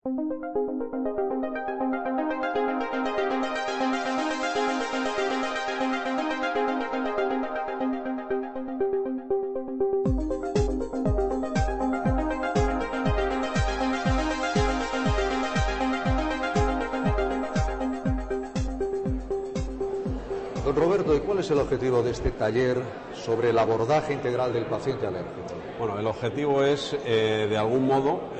Don Roberto, ¿y cuál es el objetivo de este taller sobre el abordaje integral del paciente alérgico? Bueno, el objetivo es, de algún modo,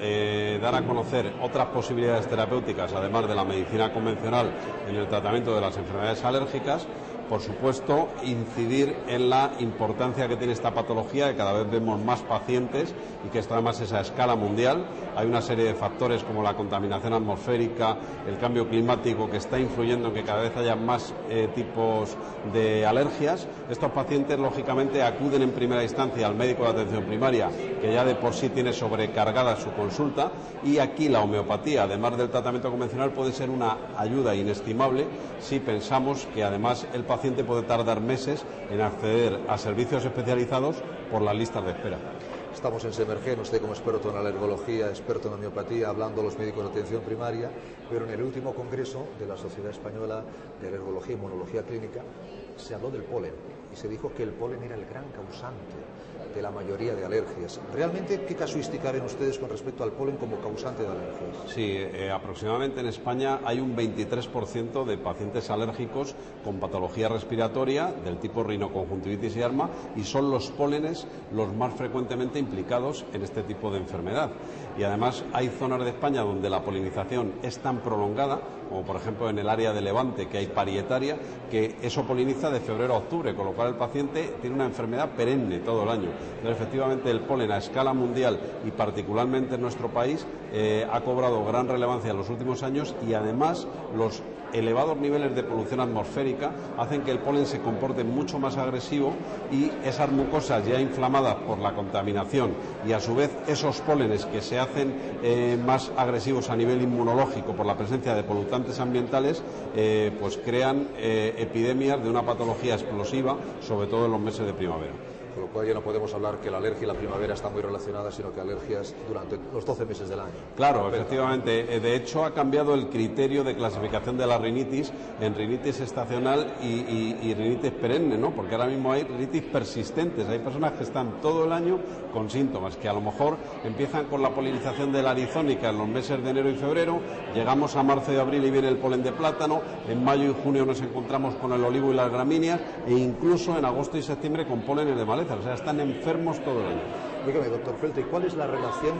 dar a conocer otras posibilidades terapéuticas, además de la medicina convencional, en el tratamiento de las enfermedades alérgicas. Por supuesto, incidir en la importancia que tiene esta patología, que cada vez vemos más pacientes y que esto además es a escala mundial. Hay una serie de factores como la contaminación atmosférica, el cambio climático, que está influyendo en que cada vez haya más tipos de alergias. Estos pacientes, lógicamente, acuden en primera instancia al médico de atención primaria, que ya de por sí tiene sobrecargada su consulta, y aquí la homeopatía, además del tratamiento convencional, puede ser una ayuda inestimable si pensamos que además el paciente puede tardar meses en acceder a servicios especializados por las listas de espera. Estamos en Semergen, usted como experto en alergología, experto en homeopatía, hablando a los médicos de atención primaria, pero en el último congreso de la Sociedad Española de Alergología y Inmunología Clínica se habló del polen y se dijo que el polen era el gran causante de la mayoría de alergias. ¿Realmente qué casuística ven ustedes con respecto al polen como causante de alergias? Sí, aproximadamente en España hay un 23% de pacientes alérgicos con patología respiratoria del tipo rinoconjuntivitis y asma, y son los pólenes los más frecuentemente implicados en este tipo de enfermedad. Y además hay zonas de España donde la polinización es tan prolongada, como por ejemplo en el área de Levante, que hay parietaria, que eso poliniza de febrero a octubre, con lo cual el paciente tiene una enfermedad perenne todo el año. Entonces, efectivamente, el polen a escala mundial y particularmente en nuestro país ha cobrado gran relevancia en los últimos años, y además los elevados niveles de polución atmosférica hacen que el polen se comporte mucho más agresivo, y esas mucosas ya inflamadas por la contaminación y a su vez esos pólenes que se hacen más agresivos a nivel inmunológico por la presencia de polutantes ambientales, pues crean epidemias de una patología explosiva, sobre todo en los meses de primavera. Con lo cual ya no podemos hablar que la alergia y la primavera están muy relacionadas, sino que alergias durante los 12 meses del año. Claro, efectivamente. De hecho, ha cambiado el criterio de clasificación de la rinitis en rinitis estacional y rinitis perenne, ¿no? Porque ahora mismo hay rinitis persistentes. Hay personas que están todo el año con síntomas, que a lo mejor empiezan con la polinización de la arizónica en los meses de enero y febrero, llegamos a marzo y abril y viene el polen de plátano, en mayo y junio nos encontramos con el olivo y las gramíneas, e incluso en agosto y septiembre con pólenes de maleza. O sea, están enfermos todo el año. Dígame, doctor Felte, ¿cuál es la relación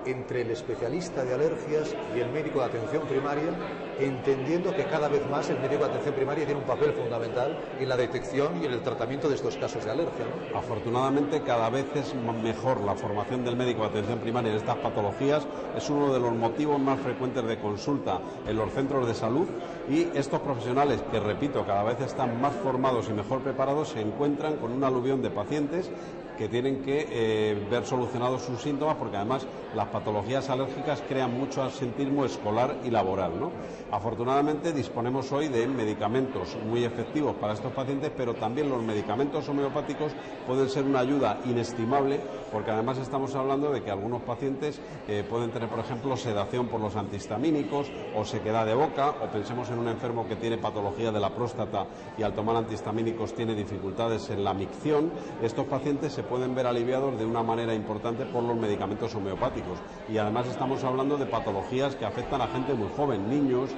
entre el especialista de alergias y el médico de atención primaria, entendiendo que cada vez más el médico de atención primaria tiene un papel fundamental en la detección y en el tratamiento de estos casos de alergia, ¿no? Afortunadamente, cada vez es mejor la formación del médico de atención primaria en estas patologías. Es uno de los motivos más frecuentes de consulta en los centros de salud, y estos profesionales, que repito, cada vez están más formados y mejor preparados, se encuentran con un aluvión de pacientes que tienen que ver solucionados sus síntomas, porque además las patologías alérgicas crean mucho absentismo escolar y laboral, ¿no? Afortunadamente disponemos hoy de medicamentos muy efectivos para estos pacientes, pero también los medicamentos homeopáticos pueden ser una ayuda inestimable, porque además estamos hablando de que algunos pacientes pueden tener, por ejemplo, sedación por los antihistamínicos o sequedad de boca, o pensemos en un enfermo que tiene patología de la próstata y al tomar antihistamínicos tiene dificultades en la micción. Estos pacientes se pueden ver aliviados de una manera importante por los medicamentos homeopáticos, y además estamos hablando de patologías que afectan a gente muy joven, niños,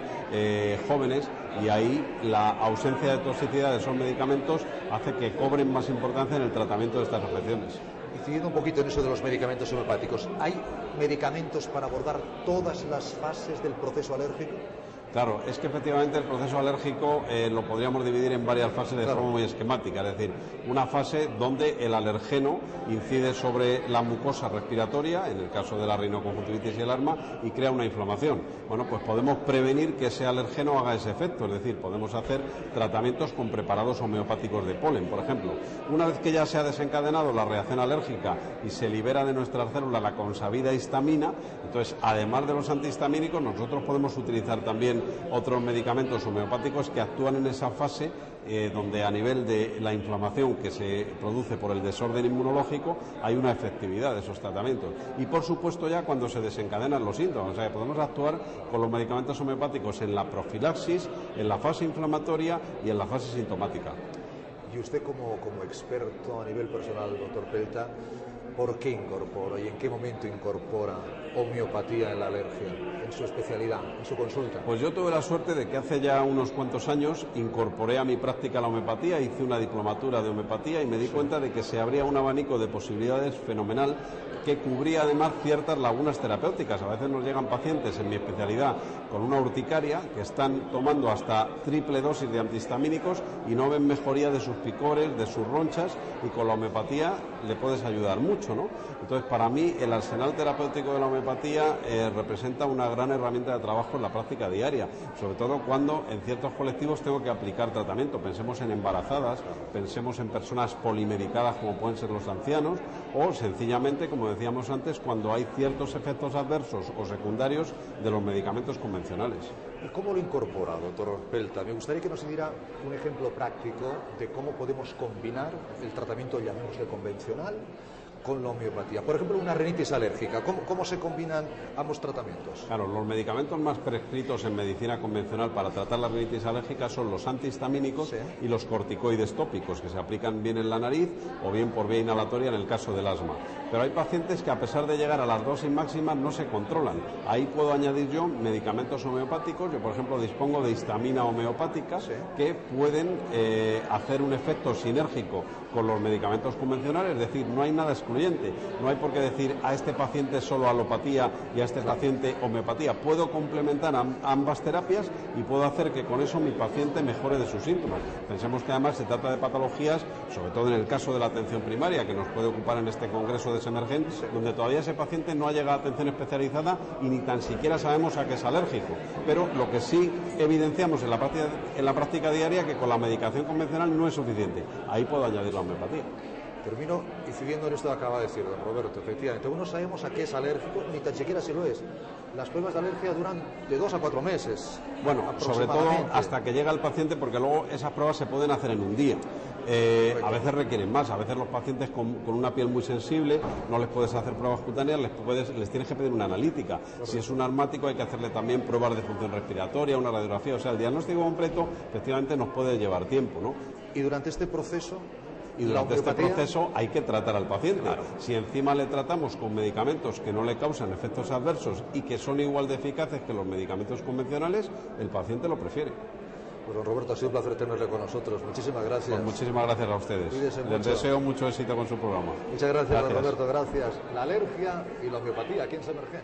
jóvenes, y ahí la ausencia de toxicidad de esos medicamentos hace que cobren más importancia en el tratamiento de estas afecciones. Incidiendo un poquito en eso de los medicamentos homeopáticos, ¿hay medicamentos para abordar todas las fases del proceso alérgico? Claro, es que efectivamente el proceso alérgico lo podríamos dividir en varias fases de forma muy esquemática, es decir, una fase donde el alergeno incide sobre la mucosa respiratoria, en el caso de la rinoconjuntivitis y el asma, y crea una inflamación. Bueno, pues podemos prevenir que ese alergeno haga ese efecto, es decir, podemos hacer tratamientos con preparados homeopáticos de polen, por ejemplo. Una vez que ya se ha desencadenado la reacción alérgica y se libera de nuestras células la consabida histamina, entonces, además de los antihistamínicos, nosotros podemos utilizar también otros medicamentos homeopáticos que actúan en esa fase donde a nivel de la inflamación que se produce por el desorden inmunológico hay una efectividad de esos tratamientos. Y por supuesto ya cuando se desencadenan los síntomas, o sea que podemos actuar con los medicamentos homeopáticos en la profilaxis, en la fase inflamatoria y en la fase sintomática. Y usted como experto a nivel personal, doctor Pelta, ¿por qué incorpora y en qué momento incorpora homeopatía en la alergia, en su especialidad, en su consulta? Pues yo tuve la suerte de que hace ya unos cuantos años incorporé a mi práctica la homeopatía, hice una diplomatura de homeopatía y me di cuenta de que se abría un abanico de posibilidades fenomenal que cubría además ciertas lagunas terapéuticas. A veces nos llegan pacientes en mi especialidad con una urticaria que están tomando hasta triple dosis de antihistamínicos y no ven mejoría de sus picores, de sus ronchas, y con la homeopatía le puedes ayudar mucho, ¿no? Entonces, para mí, el arsenal terapéutico de la homeopatía representa una gran herramienta de trabajo en la práctica diaria, sobre todo cuando en ciertos colectivos tengo que aplicar tratamiento. Pensemos en embarazadas, pensemos en personas polimedicadas como pueden ser los ancianos, o sencillamente, como decíamos antes, cuando hay ciertos efectos adversos o secundarios de los medicamentos convencionales. ¿Y cómo lo incorpora, doctor Pelta? Me gustaría que nos diera un ejemplo práctico de cómo podemos combinar el tratamiento, llamémosle convencional, con la homeopatía. Por ejemplo, una rinitis alérgica. ¿Cómo se combinan ambos tratamientos? Claro, los medicamentos más prescritos en medicina convencional para tratar la rinitis alérgica son los antihistamínicos, sí, y los corticoides tópicos, que se aplican bien en la nariz o bien por vía inhalatoria en el caso del asma. Pero hay pacientes que, a pesar de llegar a las dosis máximas, no se controlan. Ahí puedo añadir yo medicamentos homeopáticos. Yo, por ejemplo, dispongo de histamina homeopática, sí, que pueden hacer un efecto sinérgico con los medicamentos convencionales, es decir, no hay nada excluyente. No hay por qué decir a este paciente solo alopatía y a este paciente homeopatía. Puedo complementar ambas terapias y puedo hacer que con eso mi paciente mejore de sus síntomas. Pensemos que además se trata de patologías, sobre todo en el caso de la atención primaria, que nos puede ocupar en este congreso de Semergen, donde todavía ese paciente no ha llegado a atención especializada y ni tan siquiera sabemos a qué es alérgico. Pero lo que sí evidenciamos en la práctica diaria, que con la medicación convencional no es suficiente. Ahí puedo añadir la homeopatía. Termino incidiendo en esto que acaba de decir don Roberto. Efectivamente, no sabemos a qué es alérgico, ni tan siquiera si lo es. Las pruebas de alergia duran de 2 a 4 meses. Bueno, sobre todo hasta que llega el paciente, porque luego esas pruebas se pueden hacer en un día. A veces requieren más, a veces los pacientes con una piel muy sensible no les puedes hacer pruebas cutáneas, les tienes que pedir una analítica. Correcto. Si es un asmático hay que hacerle también pruebas de función respiratoria, una radiografía. O sea, el diagnóstico completo efectivamente nos puede llevar tiempo, ¿no? Y durante este proceso... Y durante este proceso hay que tratar al paciente. Claro. Si encima le tratamos con medicamentos que no le causan efectos adversos y que son igual de eficaces que los medicamentos convencionales, el paciente lo prefiere. Pues don Roberto, ha sido un placer tenerle con nosotros. Muchísimas gracias. Pues muchísimas gracias a ustedes. Les deseo mucho éxito con su programa. Muchas gracias, don Roberto. Gracias. La alergia y la homeopatía aquí en Semergen.